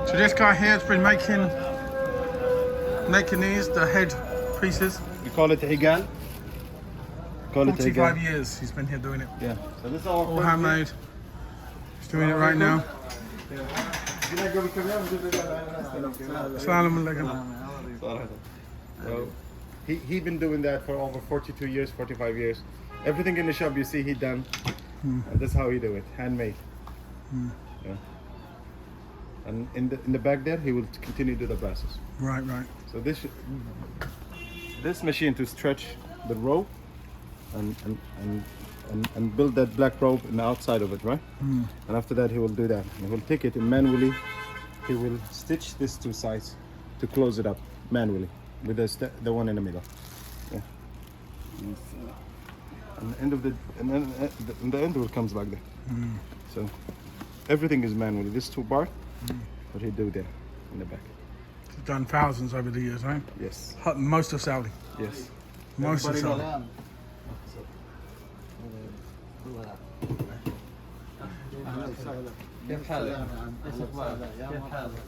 So this guy here has been making these, the head pieces. We call it igal. 45 years he's been here doing it. Yeah. So this is all handmade. He's doing it right now. Assalamu alaikum. So he been doing that for over 42 years, 45 years. Everything in the shop you see he done. And that's how he do it, handmade. Yeah. And in the back there he will continue to do the brasses. Right. So this machine to stretch the rope and build that black rope in the outside of it, right? And after that he will do that. And he will take it and manually he will stitch these two sides to close it up manually with the one in the middle. Yeah. And the end of the end will comes back there. So everything is manually. This two bar, what he do there in the back. He's done thousands over the years, right? Yes. Most of Saudi. Yes. Most of Saudi. كيف حالك؟ ايش اخبارك؟ كيف حالك؟